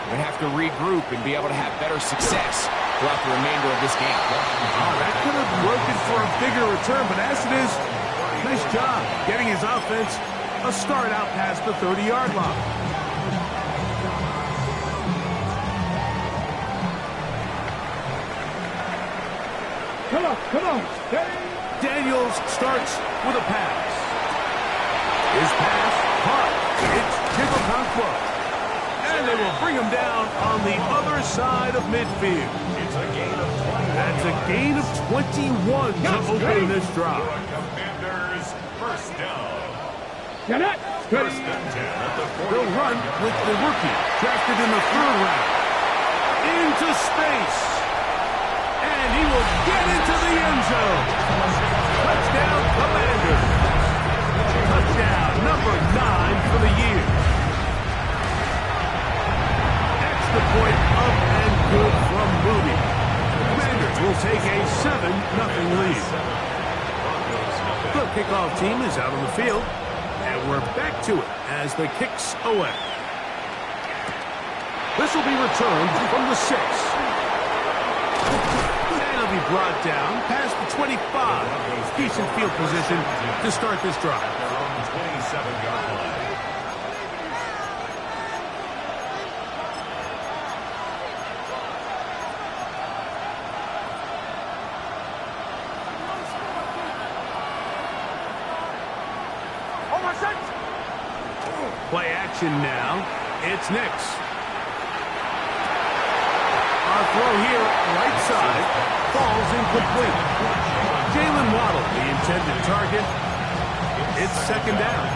We're going to have to regroup and be able to have better success throughout the remainder of this game. Oh, that could have worked for a bigger return, but as it is, nice job getting his offense a start out past the 30-yard line. Come on, steady. Daniels starts with a pass. His pass caught. It's Chicago. And they will bring him down on the other side of midfield. It's a gain of 21. That's a gain of 21 to open this drive. Commanders, first down. Get it. First and 10 at the 40. They'll run with the rookie, drafted in the 3rd round. Into space. And he will get into the end zone. Touchdown, Commanders. Touchdown, number 9 for the year. Extra point up and good from Moody. Commanders will take a 7-0 lead. The kickoff team is out on the field. And we're back to it as the kicks away. This will be returned from the 6. And it'll be brought down past the 25. Decent field position to start this drive. They're on the 27-yard line. Play action now. It's Nix. Our throw here, right side, falls incomplete. Jalen Waddle, the intended target. It's 2nd down.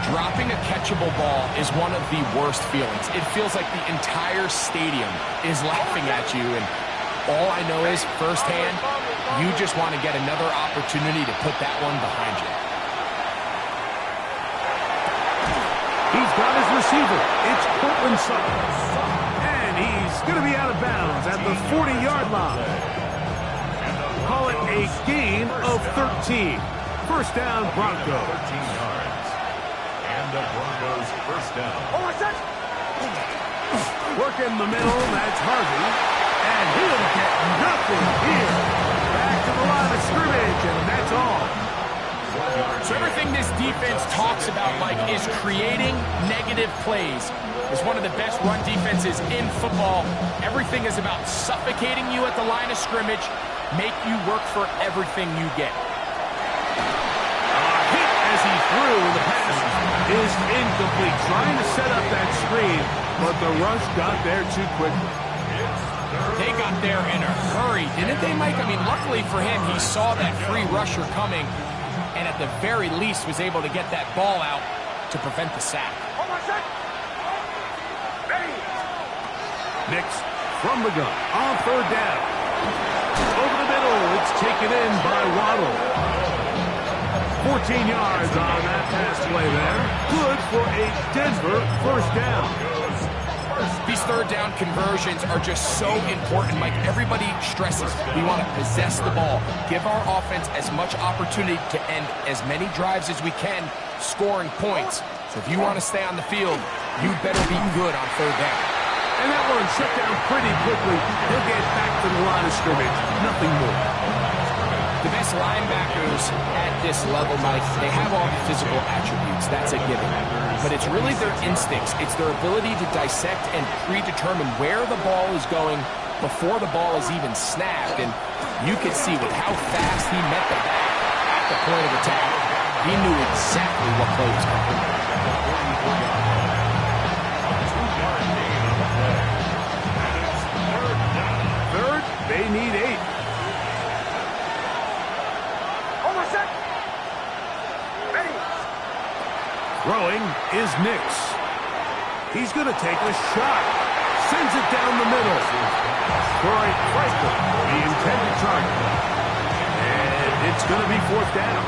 Dropping a catchable ball is one of the worst feelings. It feels like the entire stadium is laughing at you, and all I know is, firsthand, you just want to get another opportunity to put that one behind you. He's got his receiver. It's Cortland Sutton. And he's going to be out of bounds at the 40-yard line. Call it a gain of 13. First down, Broncos. 13 yards. And the Broncos first down. Work in the middle, that's Harvey. And he'll get nothing here. Back to the line of scrimmage, and that's all. So everything this defense talks about, Mike, is creating negative plays. It's one of the best run defenses in football. Everything is about suffocating you at the line of scrimmage, make you work for everything you get. Hit as he threw, and the pass is incomplete. Trying to set up that screen, but the rush got there too quickly. They got there in a hurry, didn't they, Mike? I mean, luckily for him, he saw that free rusher coming, and at the very least was able to get that ball out to prevent the sack. Nix from the gun on 3rd down. Over the middle, it's taken in by Waddle. 14 yards on that pass play there. Good for a Denver first down. These 3rd down conversions are just so important, Mike. Everybody stresses we want to possess the ball, give our offense as much opportunity to end as many drives as we can, scoring points. So if you want to stay on the field, you better be good on 3rd down. And that one shut down pretty quickly. He'll get back to the line of scrimmage. Nothing more. The best linebackers at this level, Mike, they have all the physical attributes. That's a given. But it's really their instincts. It's their ability to dissect and predetermine where the ball is going before the ball is even snapped. And you can see with how fast he met the back at the point of attack, he knew exactly what play was coming. Third, they need 8. Throwing is Nix. He's going to take a shot. Sends it down the middle. Troy Franklin, the intended target. And it's going to be 4th down.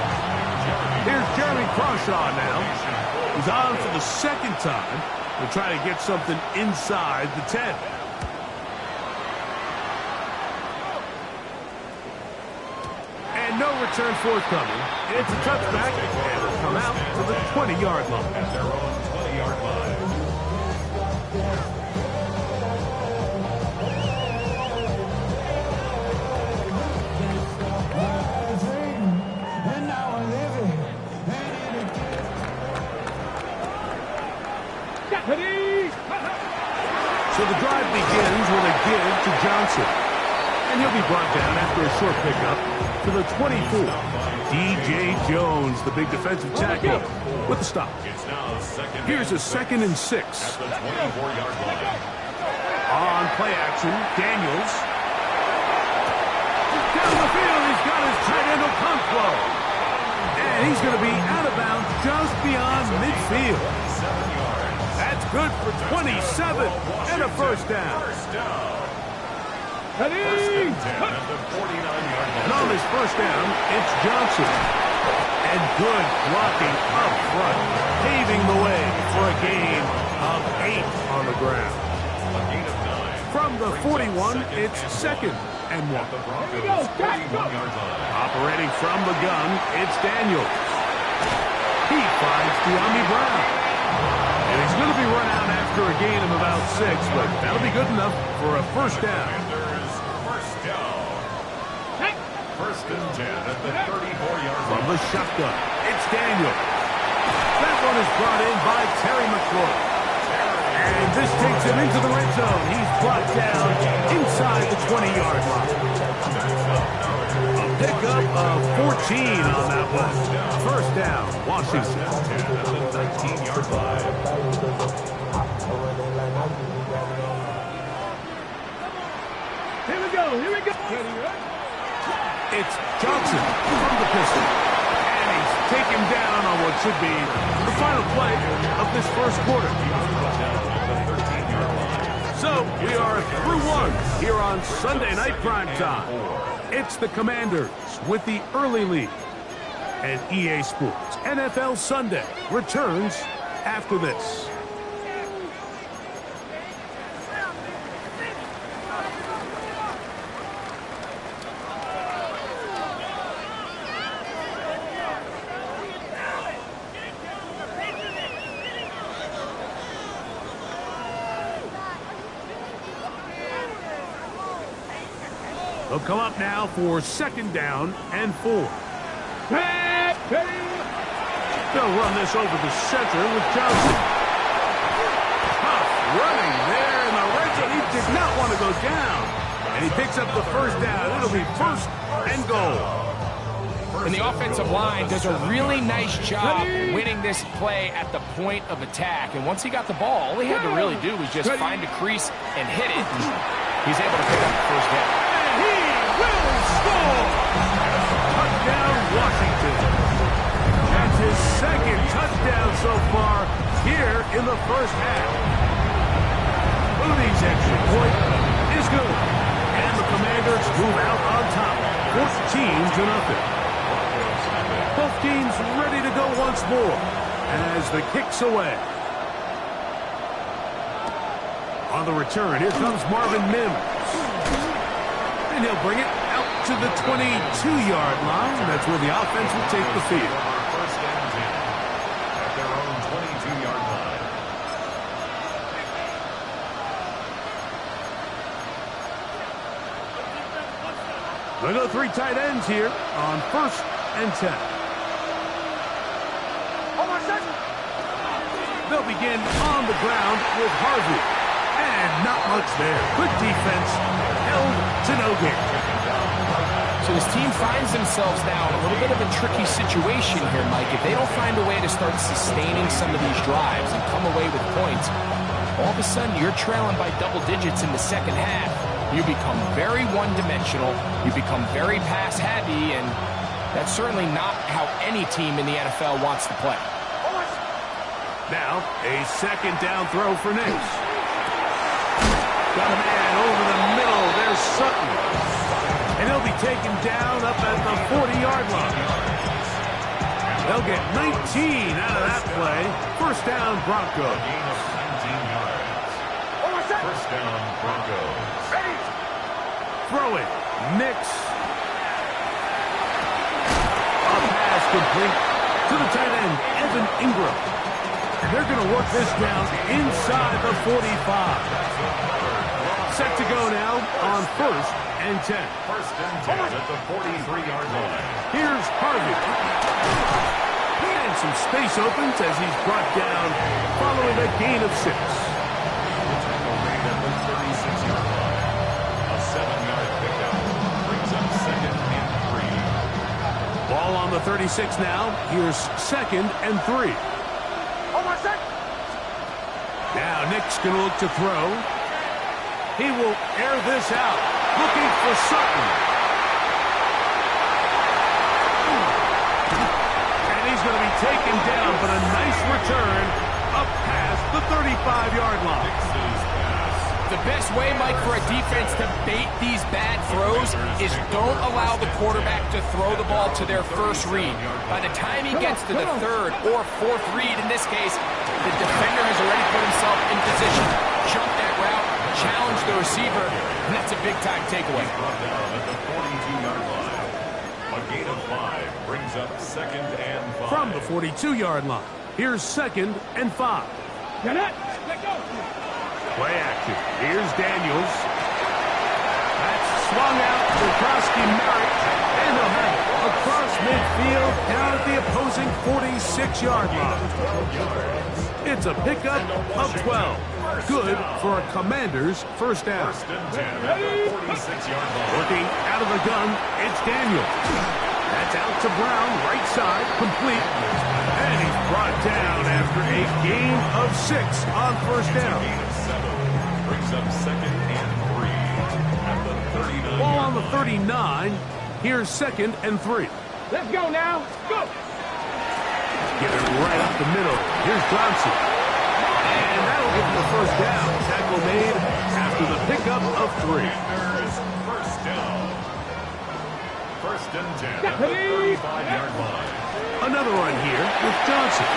Here's Jeremy Crawshaw now. He's on for the 2nd time. We'll try to get something inside the 10. And no return forthcoming. It's a touchback, and it'll come out to the 20-yard line. At their own 20-yard line. So the drive begins with a give to Johnson. And he'll be brought down after a short pickup to the 24. D.J. Jones, the big defensive tackle, with the stop. Here's a 2nd and 6. At the 24-yard line. On play action, Daniels. Down the field, he's got his tight end Okonkwo. And he's going to be out of bounds just beyond midfield. That's good for 27 and a first down. First and 10 at the 49-yard line. And on his first down, it's Johnson. And good blocking up front, paving the way for a gain of 8 on the ground. A gain of 9. From the 41, it's 2nd and 1. The Broncos 41-yard line. Operating from the gun, it's Daniels. He finds De'Ami Brown. And he's going to be run out after a gain of about 6, but that'll be good enough for a first down. Commanders first down. First and 10 at the 34-yard From line. the shotgun, it's Daniels. That one is brought in by Terry McLaurin. And this takes him into the red zone. He's brought down inside the 20-yard line. A pickup of 14 on that one. First down, Washington. 10 at the 19-yard line. Here we go. It's Johnson from the pistol. And he's taken down on what should be the final play of this first quarter. So we are through one here on Sunday Night Primetime. It's the Commanders with the early lead. And EA Sports NFL Sunday returns after this. They'll come up now for 2nd down and 4. They'll run this over the center with Johnson. Tough running there in the red zone. He did not want to go down. And he picks up the first down. It'll be 1st and goal. And the offensive line does a really nice job winning this play at the point of attack. And once he got the ball, all he had to really do was just find a crease and hit it. And he's able to pick up the first down. He will score! Touchdown, Washington. That's his 2nd touchdown so far here in the first half. Moody's extra point is good. And the Commanders move out on top, 14-0. Both teams ready to go once more as the kick's away. On the return, here comes Marvin Mims. And he'll bring it out to the 22-yard line. That's where the offense will take the field. First and 10 at their own 22-yard line. They'll go 3 tight ends here on 1st and 10. They'll begin on the ground with Harvey. And not much there. Good defense. Held to no gain. So this team finds themselves now in a little bit of a tricky situation here, Mike. If they don't find a way to start sustaining some of these drives and come away with points, all of a sudden you're trailing by double digits in the second half. You become very one-dimensional. You become very pass-heavy, and that's certainly not how any team in the NFL wants to play. Now, a 2nd down throw for Nix. Got a man over the middle. There's Sutton. And he'll be taken down up at the 40-yard line. They'll get 19 out of that play. First down, Broncos. Gain of 19 yards. First down, Broncos. Throw it. Nix. A pass complete to the tight end, Evan Ingram. And they're going to work this down inside the 45. Set to go now on 1st and 10. First and 10 at the 43-yard line. Here's Harvey. And some space opens as he's brought down following a gain of 6. Tackle made at the 36 now. Here's 2nd and 3. Now Nick's going to look to throw. He will air this out, looking for Sutton. And he's going to be taken down, but a nice return up past the 35-yard line. The best way, Mike, for a defense to bait these bad throws is don't allow the quarterback to throw the ball to their first read. By the time he gets to the 3rd or 4th read, in this case, the defender has already put himself in position, jumped that route, challenged the receiver, and that's a big-time takeaway. At the 42-yard line. A gain of 5 brings up 2nd and 5. From the 42-yard line, here's 2nd and 5. Get it. Let go. Play action. Here's Daniels. That's swung out to Krosky Merrick, and he'll have it across midfield down at the opposing 46-yard line. It's a pickup of 12. Good for a Commander's first down. 1st and 10 at the 46-yard line. Working out of the gun, it's Daniels. That's out to Brown, right side, complete. And he's brought down after a gain of 6 on first down. Brings up 2nd and 3 at the 39. Ball on the 39. Here's 2nd and 3. Let's go now. Go. Give it right up the middle. Here's Johnson. And that'll give him the first down. Tackle made after the pickup of 3. First down. 1st and 10 at the 35-yard line. Another run here with Johnson.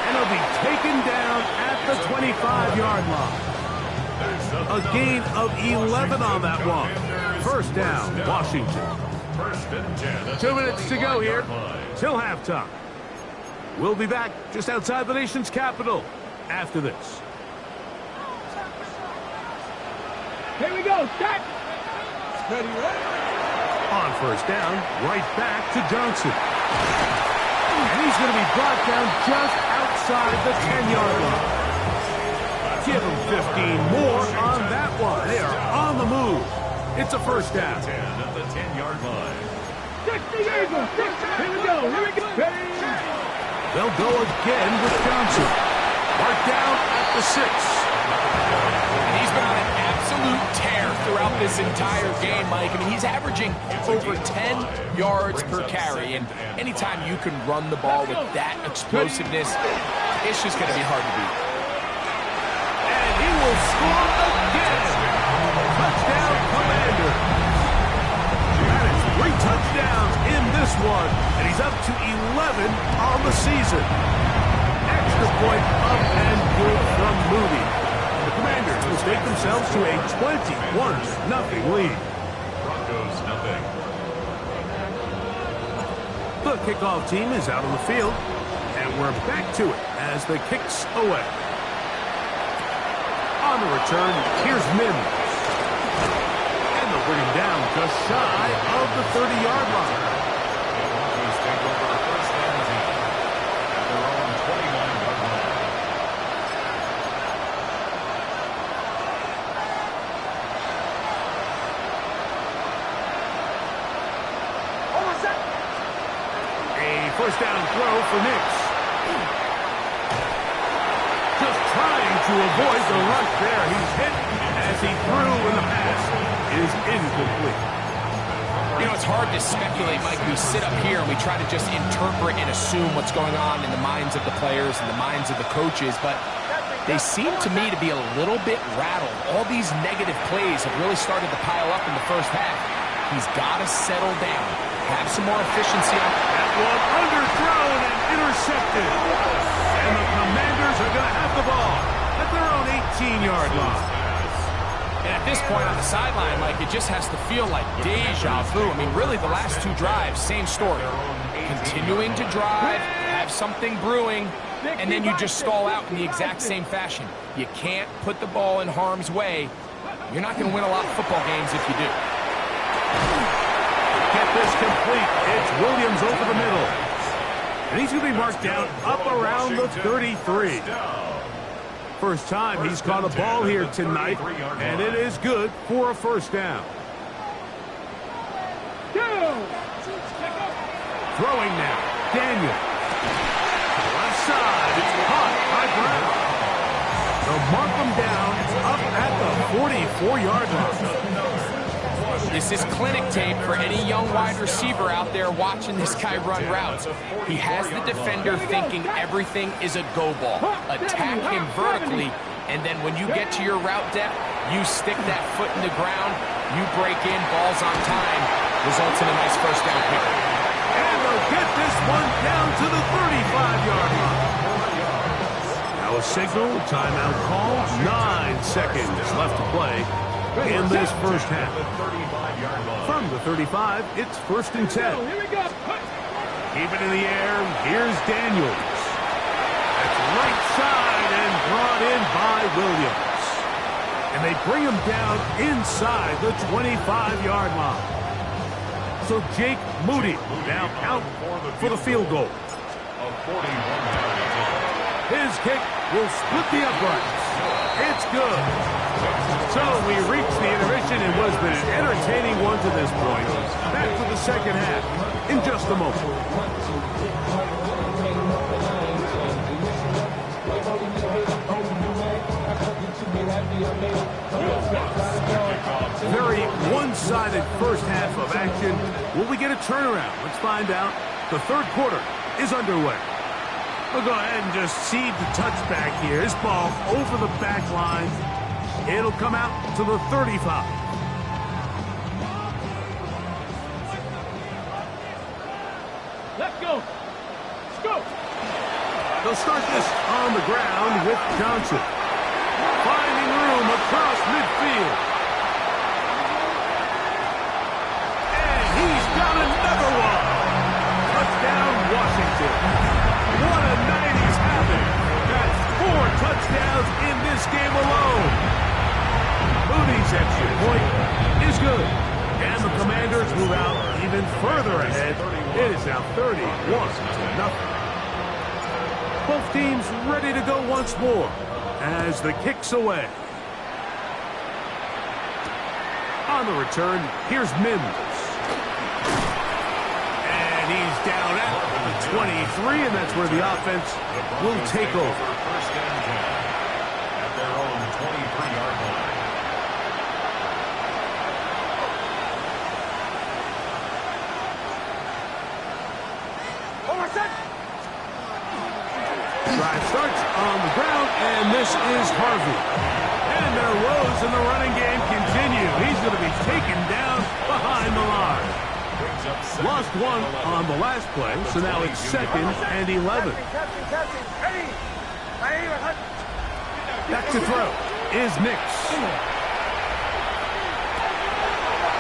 And he'll be taken down at the 25-yard line. A gain of 11 on that one. First down, Washington. 1st and 10 at 2 minutes to go here 35-yard line. till halftime. We'll be back just outside the nation's capital after this. Here we go. Start. Ready, ready. On first down, right back to Johnson. And he's going to be brought down just outside the 10-yard line. Give him 15 more on that one. They are on the move. It's a first down. 10 at the 10-yard line. 60 Eagles. Here we go. Here we go. Ready. They'll go again with Johnson. Marked down at the 6. And he's been on an absolute tear throughout this entire game, Mike. I mean, he's averaging over 10 yards per carry, and anytime you can run the ball with that explosiveness, it's just going to be hard to beat. And he will score again. Touchdown, Commander. That is 3 touchdowns in this one, and he's up to 11 on the season. Extra point up and good from Moody. The Commanders will take themselves to a 21-0 lead. Broncos nothing. The kickoff team is out on the field, and we're back to it as the kicks away. On the return, here's Mims. And they'll bring him down just shy of the 30-yard line. Broncos take over 1st and 10 at their own 29-yard line. A first down throw for Nix. Just trying to avoid the rush there. He's hit as he threw, and the pass is incomplete. You know, it's hard to speculate, Mike. We sit up here and we try to just interpret and assume what's going on in the minds of the players and the minds of the coaches, but they seem to me to be a little bit rattled. All these negative plays have really started to pile up in the first half. He's got to settle down, have some more efficiency. That one underthrown and intercepted. And the Commanders are going to have the ball at their own 18-yard line. And at this point on the sideline, like, it just has to feel like deja vu. I mean, really, the last 2 drives, same story. Continuing to drive, have something brewing, and then you just stall out in the exact same fashion. You can't put the ball in harm's way. You're not going to win a lot of football games if you do. Get this complete. It's Williams over the middle. And he's going to be marked down up around the 33. First time he's caught a ball here tonight, and it is good for a first down. Throwing now. Daniel. Left side. It's caught by Brown. They'll mark him down up at the 44-yard line. This is clinic tape for any young wide receiver out there watching this guy run routes. He has the defender thinking everything is a go ball. Attack him vertically, and then when you get to your route depth, you stick that foot in the ground, you break in, balls on time, results in a nice first down pick. And they'll get this one down to the 35-yard line. Now a signal, timeout call, 9 seconds left to play in this first half. From the 35, it's 1st and 10. Here we go. Keep it in the air. Here's Daniels. That's right side and brought in by Williams. And they bring him down inside the 25-yard line. So Jake Moody now out for the field goal. His kick will split the uprights. It's good. So we reach the intermission. It was an entertaining one to this point. Back to the second half in just a moment. Very one-sided first half of action. Will we get a turnaround? Let's find out. The third quarter is underway. We'll go ahead and just seed the touchback here. This ball over the back line. It'll come out to the 35. Let's go. Let's go. They'll start this on the ground with Johnson. Finding room across midfield. And he's got another one. Touchdown, Washington. What a night he's having. That's 4 touchdowns in this game alone. Moody's extra point is good. And the Commanders move out even further ahead. It is now 31-0. Both teams ready to go once more as the kick's away. On the return, here's Mims. And he's down at the 23, and that's where the offense will take over. First and 10 at their own 23-yard line. Drive starts on the ground, and this is Harvey. And their woes in the running game continue. He's going to be taken down behind the line. Lost one on the last play, so now it's 2nd and 11. Back to throw is Nix.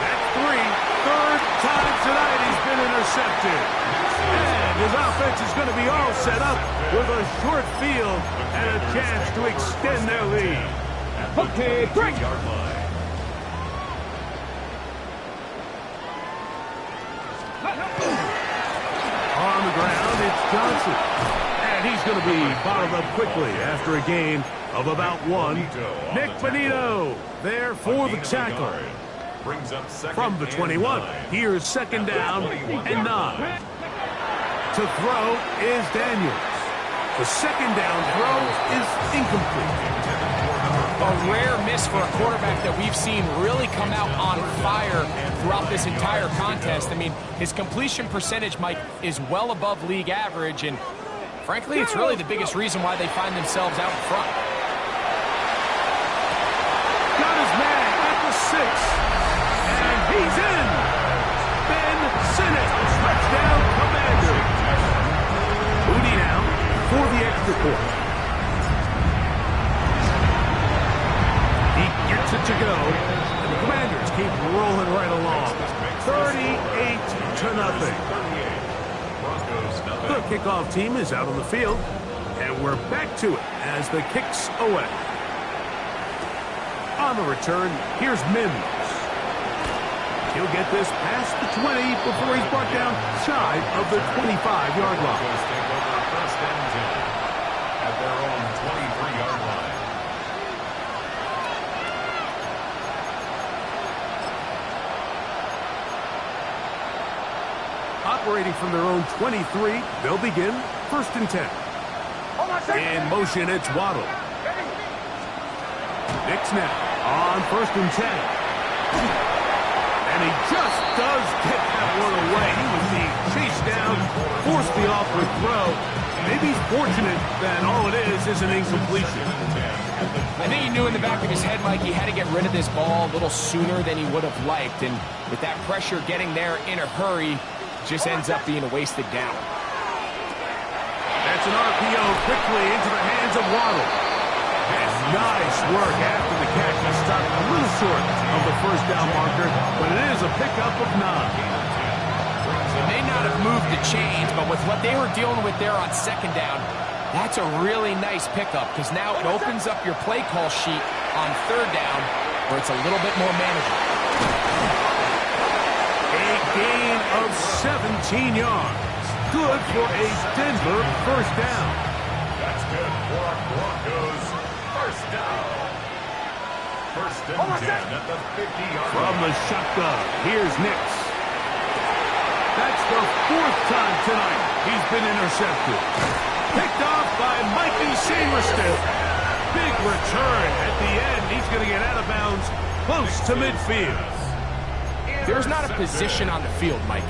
That's 3. Third time tonight he's been intercepted. And his offense is going to be all set up with a short field and a chance to extend their lead. Okay, break. On the ground, it's Johnson. And he's going to be bottled up quickly after a gain of about 1. Nick Bonito there for the tackle. From the 21, here's 2nd down and 9. To throw is Daniels. The 2nd down throw is incomplete. A rare miss for a quarterback that we've seen really come out on fire throughout this entire contest. I mean, his completion percentage, Mike, is well above league average, and frankly, it's really the biggest reason why they find themselves out front. Got his man at the 6, and he's in. Ben Sinnott, touchdown Commander. Moody now for the extra point. He gets it to go, and the Commanders keep rolling right along. 38-0. The kickoff team is out on the field, and we're back to it as the kick's away. On the return, here's Mims. He'll get this past the 20 before he's brought down shy of the 25-yard line. First and 10 at their own 23-yard line. Up operating from their own 23. They'll begin 1st and 10. In motion, it's Waddle. Nick snap on 1st and 10. And he just does get that one away. He was being chased down, forced the awkward throw. Maybe he's fortunate that all it is an incompletion. I think he knew in the back of his head, Mike, he had to get rid of this ball a little sooner than he would have liked. And with that pressure getting there in a hurry, just ends up being a wasted down. That's an RPO quickly into the hands of Waddle. And nice work after the catch. He stopped a little short of the 1st down marker, but it is a pickup of 9. They may not have moved the chains, but with what they were dealing with there on 2nd down, that's a really nice pickup because now it opens up your play call sheet on 3rd down where it's a little bit more manageable. A gain of 17 yards. Good for a Denver 1st down. That's good for our Broncos. 1st down. 1st and 10 at the 50-yard line. From the shotgun, here's Nix. That's the 4th time tonight he's been intercepted. Picked off by Mikey Sainristil. Big return at the end. He's going to get out of bounds close to midfield. There's not a position on the field, Mike,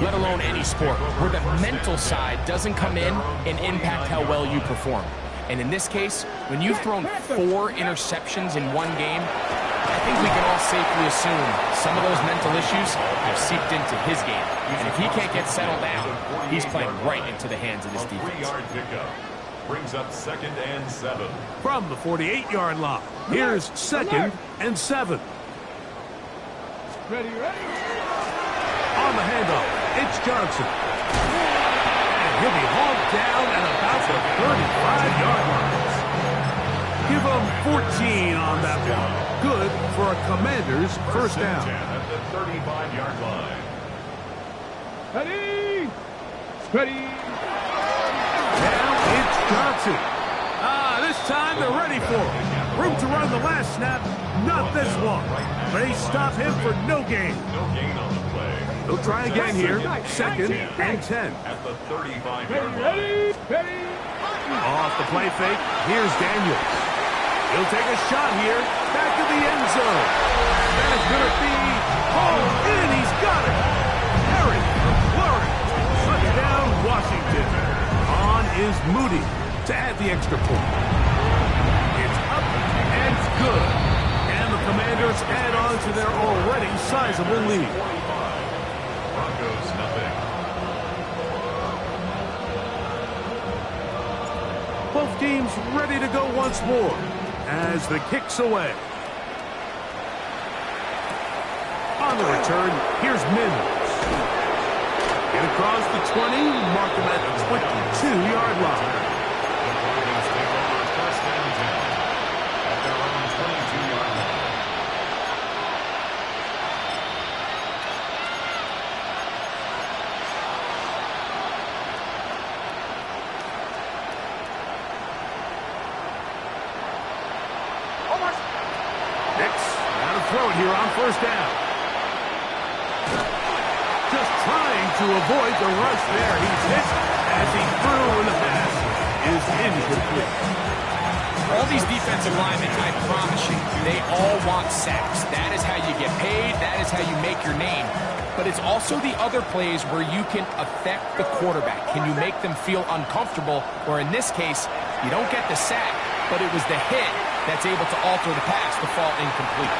let alone any sport, where the mental side doesn't come in and impact how well you perform. And in this case, when you've thrown 4 interceptions in one game, I think we can all safely assume some of those mental issues have seeped into his game. And if he can't get settled down, he's playing right into the hands of this defense. 3-yard pickup. Brings up 2nd and 7. From the 48-yard line, here's 2nd and 7. Ready. On the handoff, it's Johnson. And he'll be hauled down at about the 35-yard line. Give him 14 on that one. Good for a Commander's 1st down. At the 35-yard line. Ready. Now it's Johnson. This time they're ready for him. Room to run the last snap, not this one. They stop him for no gain. No gain on the play. They'll try again here. 2nd and 10. At the 35-yard line. Ready. Off the play fake, here's Daniels. He'll take a shot here, back to the end zone. That is going to be hauled in. He's got it. Harry McLaurin. Touchdown, Washington. On is Moody to add the extra point. It's up and good. And the Commanders add on to their already sizable lead. 45. Broncos nothing. Both teams ready to go once more as the kick's away. On the return, here's Mims. Get across the 20, mark him at the 22-yard line. The Broncos take over 1st and 10 at their own 22-yard line. Nix, now to throw it here on 1st down. Just trying to avoid the rush there. He's hit as he threw, and the pass is incomplete. All these defensive linemen, I promise you, they all want sacks. That is how you get paid. That is how you make your name. But it's also the other plays where you can affect the quarterback. Can you make them feel uncomfortable? Or in this case, you don't get the sack, but it was the hit that's able to alter the pass to fall incomplete.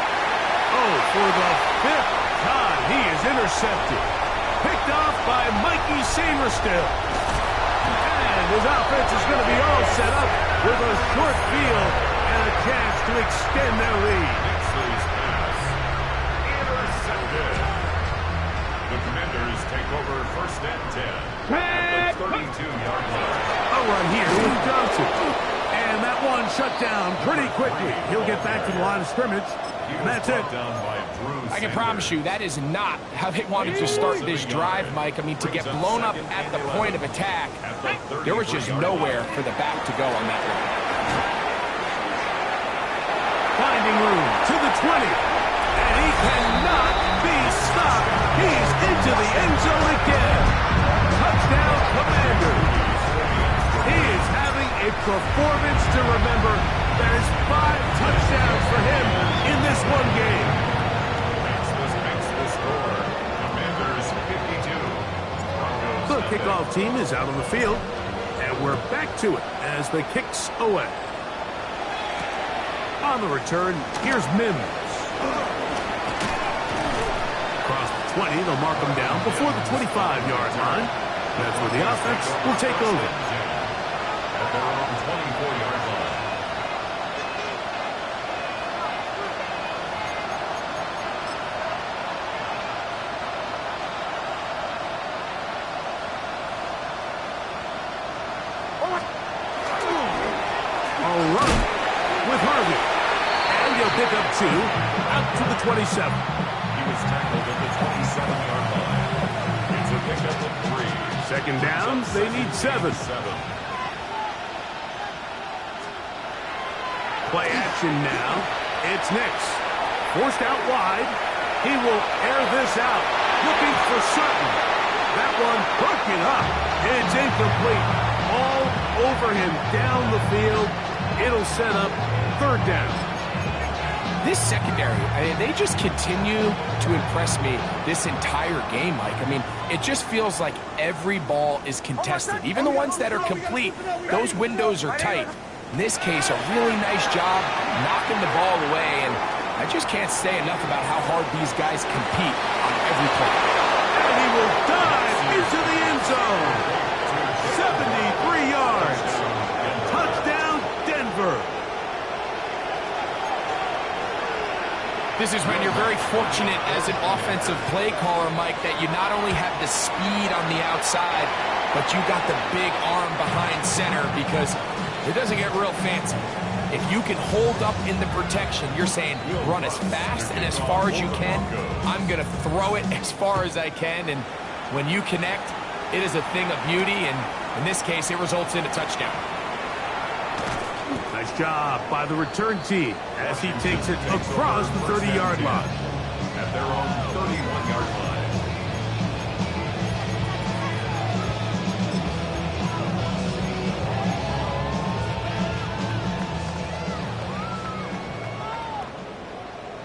Oh, for the 5th time, he is intercepted. Picked off by Mikey Sainristil. And his offense is going to be all set up with a short field and a chance to extend their lead. Nix's pass. Intercepted. The Commanders take over 1st and 10 at the 32-yard line. A run here with Johnson. And that one shut down pretty quickly. He'll get back to the line of scrimmage. And that's it. Down by Drew I can promise you that is not how they wanted to start this drive, Mike. I mean, to get blown up at the point of attack, there was just nowhere for the back to go on that one. Finding room to the 20. And he cannot be stopped. He's into the end zone again. A performance to remember. That is 5 touchdowns for him in this one game. Makes the score. Commanders 52. Broncos The kickoff team is out on the field, and we're back to it as the kick's away. On the return, here's Mims. Across the 20, they'll mark him down before the 25-yard line. That's where the offense will take over. At their own 24-yard line. All right, with Harvey. And he'll pick up 2 out to the 27. He was tackled at the 27-yard line. It's a pickup of 3. Second down, they need 7. Play action now. It's Nix. Forced out wide. He will air this out. Looking for certain. That one broken up. It's incomplete. All over him down the field. It'll set up 3rd down. This secondary, they just continue to impress me this entire game, Mike. I mean, it just feels like every ball is contested. Even the ones that are complete, those windows are tight. In this case, a really nice job knocking the ball away, and I just can't say enough about how hard these guys compete on every play. And he will dive into the end zone. 73 yards. Touchdown, Denver. This is when you're very fortunate as an offensive play caller, Mike, that you not only have the speed on the outside, but you got the big arm behind center, because it doesn't get real fancy. If you can hold up in the protection, you're saying run as fast and as far as you can. I'm going to throw it as far as I can, and when you connect, it is a thing of beauty, and in this case, it results in a touchdown. Nice job by the return team as he takes it across the 30-yard line. At their own 31-yard line.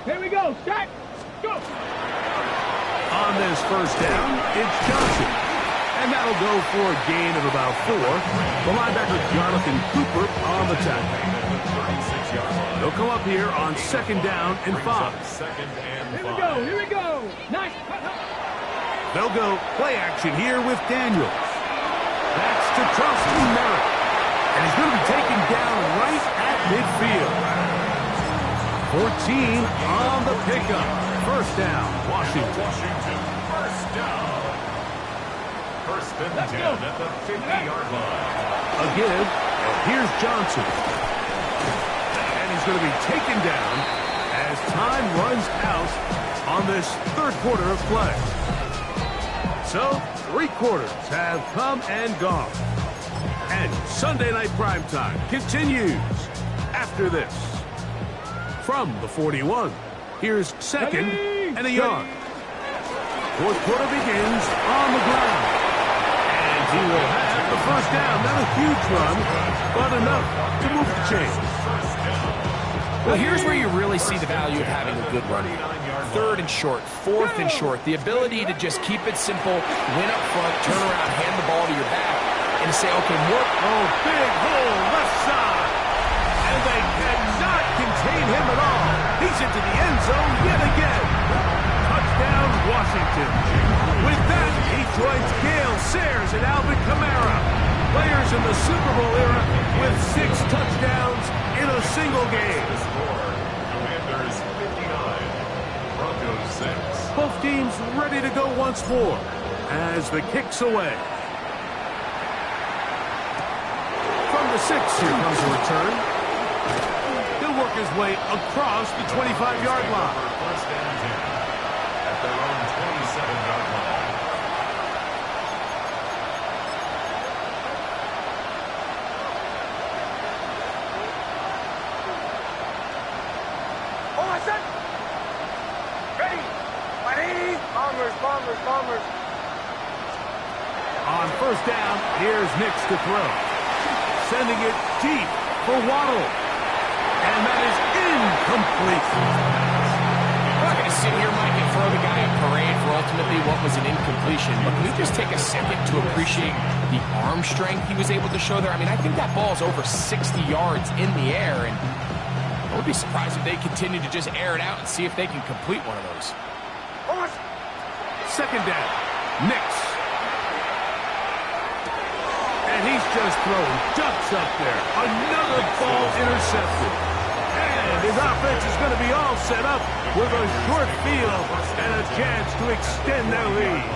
Here we go. Start. Go. On this first down, it's Johnson. And that'll go for a gain of about 4. The linebacker Jonathan Cooper on the tackle. They'll come up here on 2nd down and 5. Here we go. Here we go. Nice. They'll go play action here with Daniels. That's to Charleston Merritt. And he's going to be taken down right at midfield. 14 on the pickup. First down, Washington. First down. First and 10 at the 50-yard line. A give, and here's Johnson. And he's going to be taken down as time runs out on this 3rd quarter of play. So, 3 quarters have come and gone. And Sunday Night Primetime continues after this. From the 41, here's 2nd and a yard. 4th quarter begins on the ground. And he will have the first down. Not a huge run, but enough to move the chains. Well, here's where you really see the value of having a good run. 3rd and short, 4th and short. The ability to just keep it simple, win up front, turn around, hand the ball to your back, and say, okay, work. Oh, big hole, left side. And they cannot contain him at all. He's into the end zone yet again. Touchdown, Washington. With that, he joins Gale Sayers and Alvin Kamara, players in the Super Bowl era with 6 touchdowns in a single game. The score, Commanders 59, Broncos 6. Both teams ready to go once more as the kick's away. From the 6, here comes a return. He'll work his way across the 25-yard line. First and 10 at their own 27-yard line. Bombers. On first down, here's Nix to throw. Sending it deep for Waddle. And that is incomplete. I'm not going to sit here, Mike, and throw the guy a parade for ultimately what was an incompletion, but can we just take a second to appreciate the arm strength he was able to show there? I mean, I think that ball's over 60 yards in the air, and I would be surprised if they continue to just air it out and see if they can complete one of those. Second down. Nix. And he's just throwing ducks up there. Another ball intercepted. And his offense is going to be all set up with a short field and a chance to extend their lead.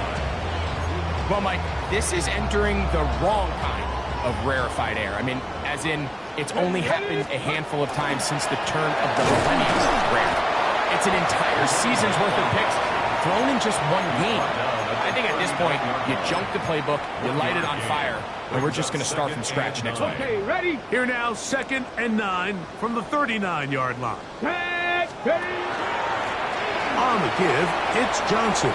Well, Mike, this is entering the wrong kind of rarefied air. I mean, as in, it's only happened a handful of times since the turn of the millennium. Rare. It's an entire season's worth of picks thrown in just one game. I think at this point, you junk the playbook, you light it on fire, and we're just going to start from scratch next week. Okay, ready? Here now, 2nd and 9 from the 39-yard line. Ready? On the give, it's Johnson.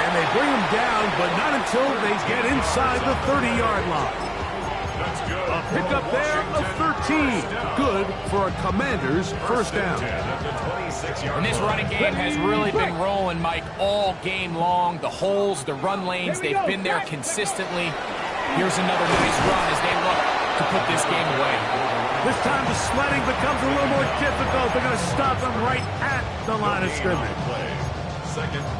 And they bring him down, but not until they get inside the 30-yard line. A pickup there of 13. Good for a Commander's first down. And this running game has really been rolling, Mike, all game long. The holes, the run lanes, they've been there consistently. Here's another nice run as they look to put this game away. This time the sledding becomes a little more difficult. They're going to stop him right at the line of scrimmage.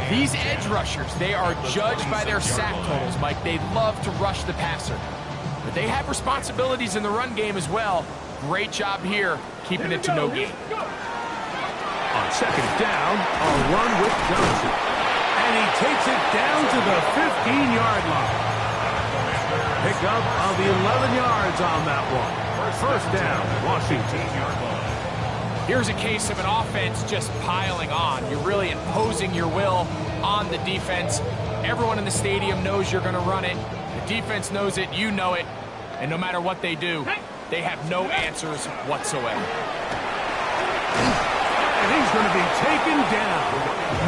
These edge rushers, they are judged by their sack totals, Mike. They love to rush the passer. But they have responsibilities in the run game as well. Great job here, keeping it to no gain. On 2nd down, a run with Johnson. And he takes it down to the 15-yard line. Pick up of the 11 yards on that one. First down, Washington. Here's a case of an offense just piling on. You're really imposing your will on the defense. Everyone in the stadium knows you're going to run it. The defense knows it, you know it. And no matter what they do, they have no answers whatsoever. And he's going to be taken down.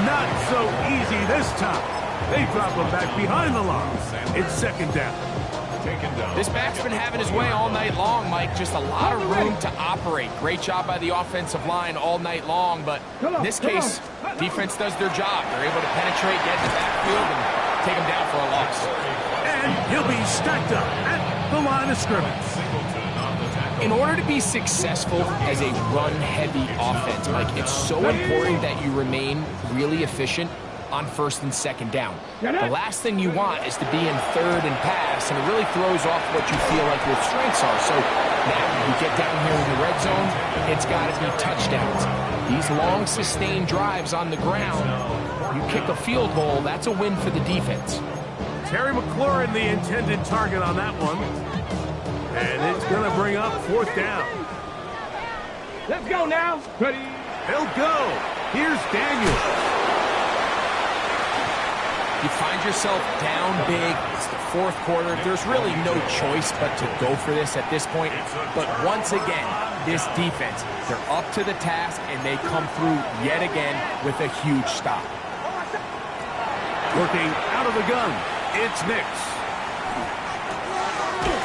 Not so easy this time. They drop him back behind the line. It's 2nd down. This back's been having his way all night long, Mike. Just a lot of room to operate. Great job by the offensive line all night long. But in this case, defense does their job. They're able to penetrate, get in the backfield, and take them down for a loss. And he'll be stacked up at the line of scrimmage. In order to be successful as a run-heavy offense, Mike, it's so important that you remain really efficient on 1st and 2nd down. The last thing you want is to be in 3rd and pass, and it really throws off what you feel like your strengths are. So now you get down here in the red zone, it's got to be touchdowns. These long, sustained drives on the ground, you kick a field goal, that's a win for the defense. Terry McLaurin, the intended target on that one. And it's going to bring up 4th down. Let's go now. Ready? They'll go. Here's Daniels. You find yourself down big. It's the 4th quarter. There's really no choice but to go for this at this point. But once again, this defense, they're up to the task, and they come through yet again with a huge stop. Working out of the gun, it's Nix.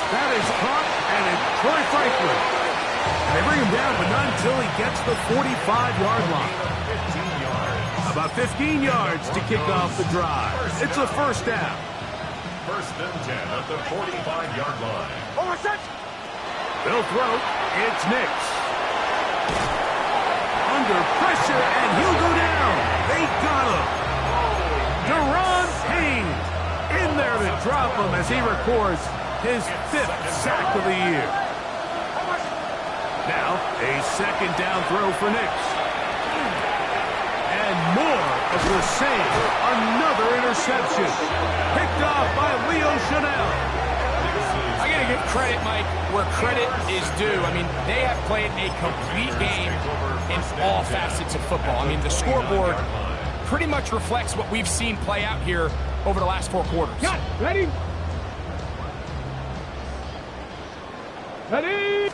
That is caught, and it's Troy Franklin. And they bring him down, but not until he gets the 45-yard line. About 15 yards to kick off the drive. It's a first down. 1st and 10 at the 45-yard line. They'll throw. It's Nix. Under pressure, and he'll go down. They got him. Deron Payne in there to drop him as he records his 5th sack of the year. Now, a 2nd down throw for Nix. And more of the same. Another interception. Picked off by Leo Chanel. I got to give credit, Mike, where credit is due. I mean, they have played a complete game in all facets of football. I mean, the scoreboard pretty much reflects what we've seen play out here over the last 4 quarters. Got it. Ready? Ready?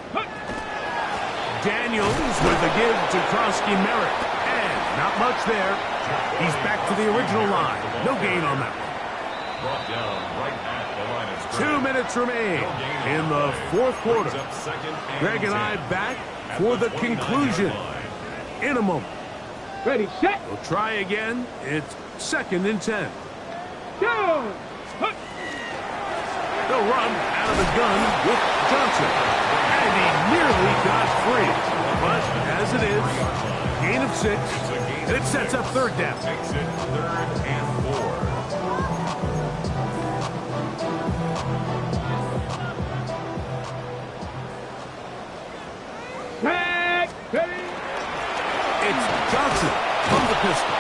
Daniels with a give to Krosky Merritt. And not much there. He's back to the original line. No gain on that one. Brought down right at 2 minutes remain in the fourth quarter. Greg and I back for the conclusion in a moment. Ready, set. We'll try again. It's 2nd and 10. Down. They'll run out of the gun with Johnson. And he nearly got free. But as it is, gain of 6, and it sets up 3rd down. Makes it 3rd and 4. Back. Ready. It's Johnson from the pistol.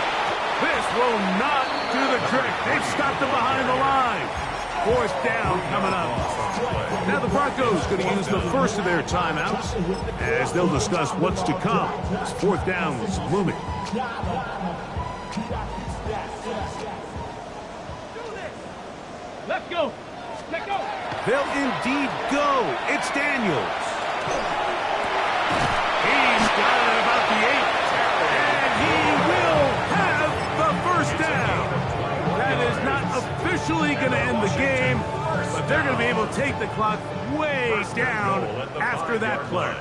This will not do the trick. They've stopped him behind the line. 4th down coming up. Now the Broncos going to use the first of their timeouts as they'll discuss what's to come. This 4th down is looming. Let's go. Let's go. They'll indeed go. It's Daniels. He's got it about the 8. And he will have the 1st down. That is not officially going to end the game, but they're going to be able to take the clock way down after that play.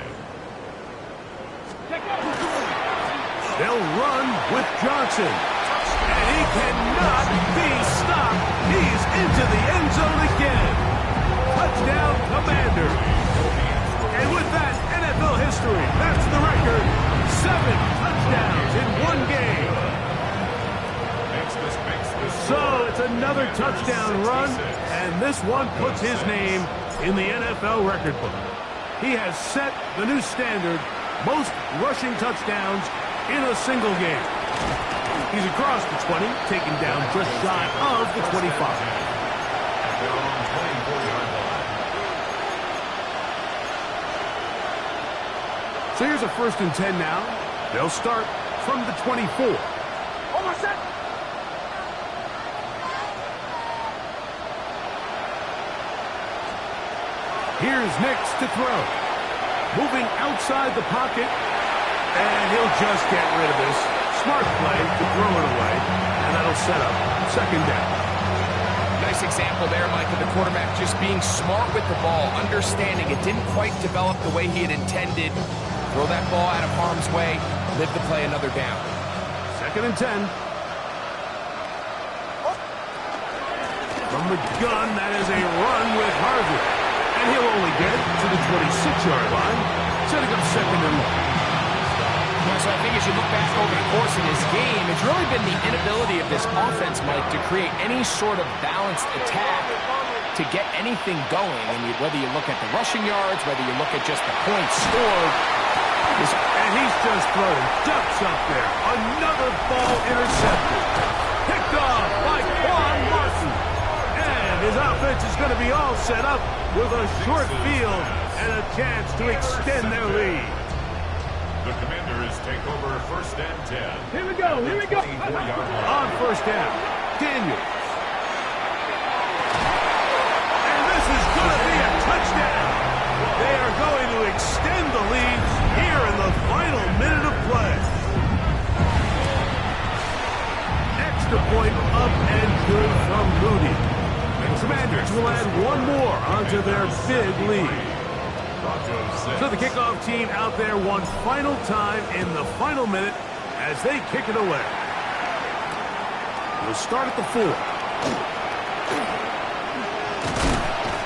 They'll run with Johnson. And he cannot be stopped. He's into the end zone again. Touchdown, Commanders. And with that, NFL history, that's the record. 7 touchdowns in one game. So it's another touchdown run, and this one puts his name in the NFL record book. He has set the new standard, most rushing touchdowns in a single game. He's across the 20, taken down just shy of the 25. So here's a 1st and 10 now. They'll start from the 24. Almost set. Here's Nix to throw. Moving outside the pocket, and he'll just get rid of this. Smart play to throw it away, and that'll set up 2nd down. Nice example there, Mike, of the quarterback just being smart with the ball, understanding it didn't quite develop the way he had intended. Throw that ball out of harm's way, live to play another down. 2nd and 10. From the gun, that is a run with Harvey. And he'll only get it to the 26-yard line, setting up 2nd and 1. Yeah, so I think as you look back over the course of this game, it's really been the inability of this offense, Mike, to create any sort of balanced attack to get anything going. And whether you look at the rushing yards, whether you look at just the points scored. And he's just throwing ducks up there. Another ball intercepted. Picked off by Quan Martin. And his offense is going to be all set up with a short field and a chance to extend their lead. The Commanders take over 1st and 10. Here we go. Here we go. On 1st down, Daniels. And this is going to be a touchdown. They are going to extend the lead here in the final minute of play. Extra point up and good from Moody. The Commanders will add one more onto their big lead. So the kickoff team out there one final time in the final minute as they kick it away. We'll start at the 4.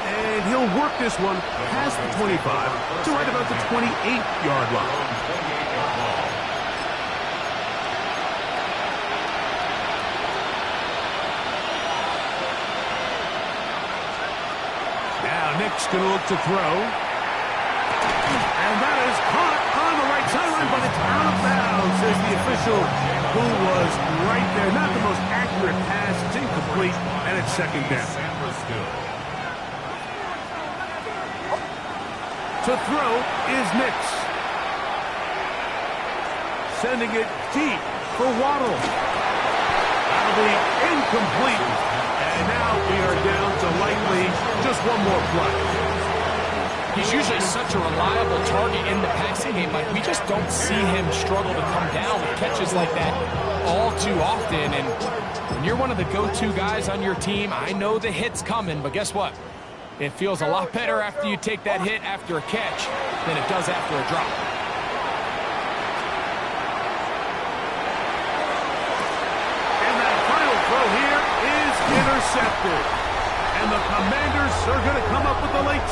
And he'll work this one past the 25 to right about the 28-yard line. Now Nick's going to look to throw. And that is caught on the right sideline, but it's out of bounds, says the official, who was right there. Not the most accurate pass. It's incomplete, and it's 2nd down. To throw is Nix. Sending it deep for Waddle. That'll be incomplete. And now we are down to likely just one more play. He's usually such a reliable target in the passing game. Like, we just don't see him struggle to come down with catches like that all too often. And When you're one of the go-to guys on your team, I know the hit's coming, but guess what? It feels a lot better after you take that hit after a catch than it does after a drop. And that final throw here is intercepted. And the Commanders are going to come up with the late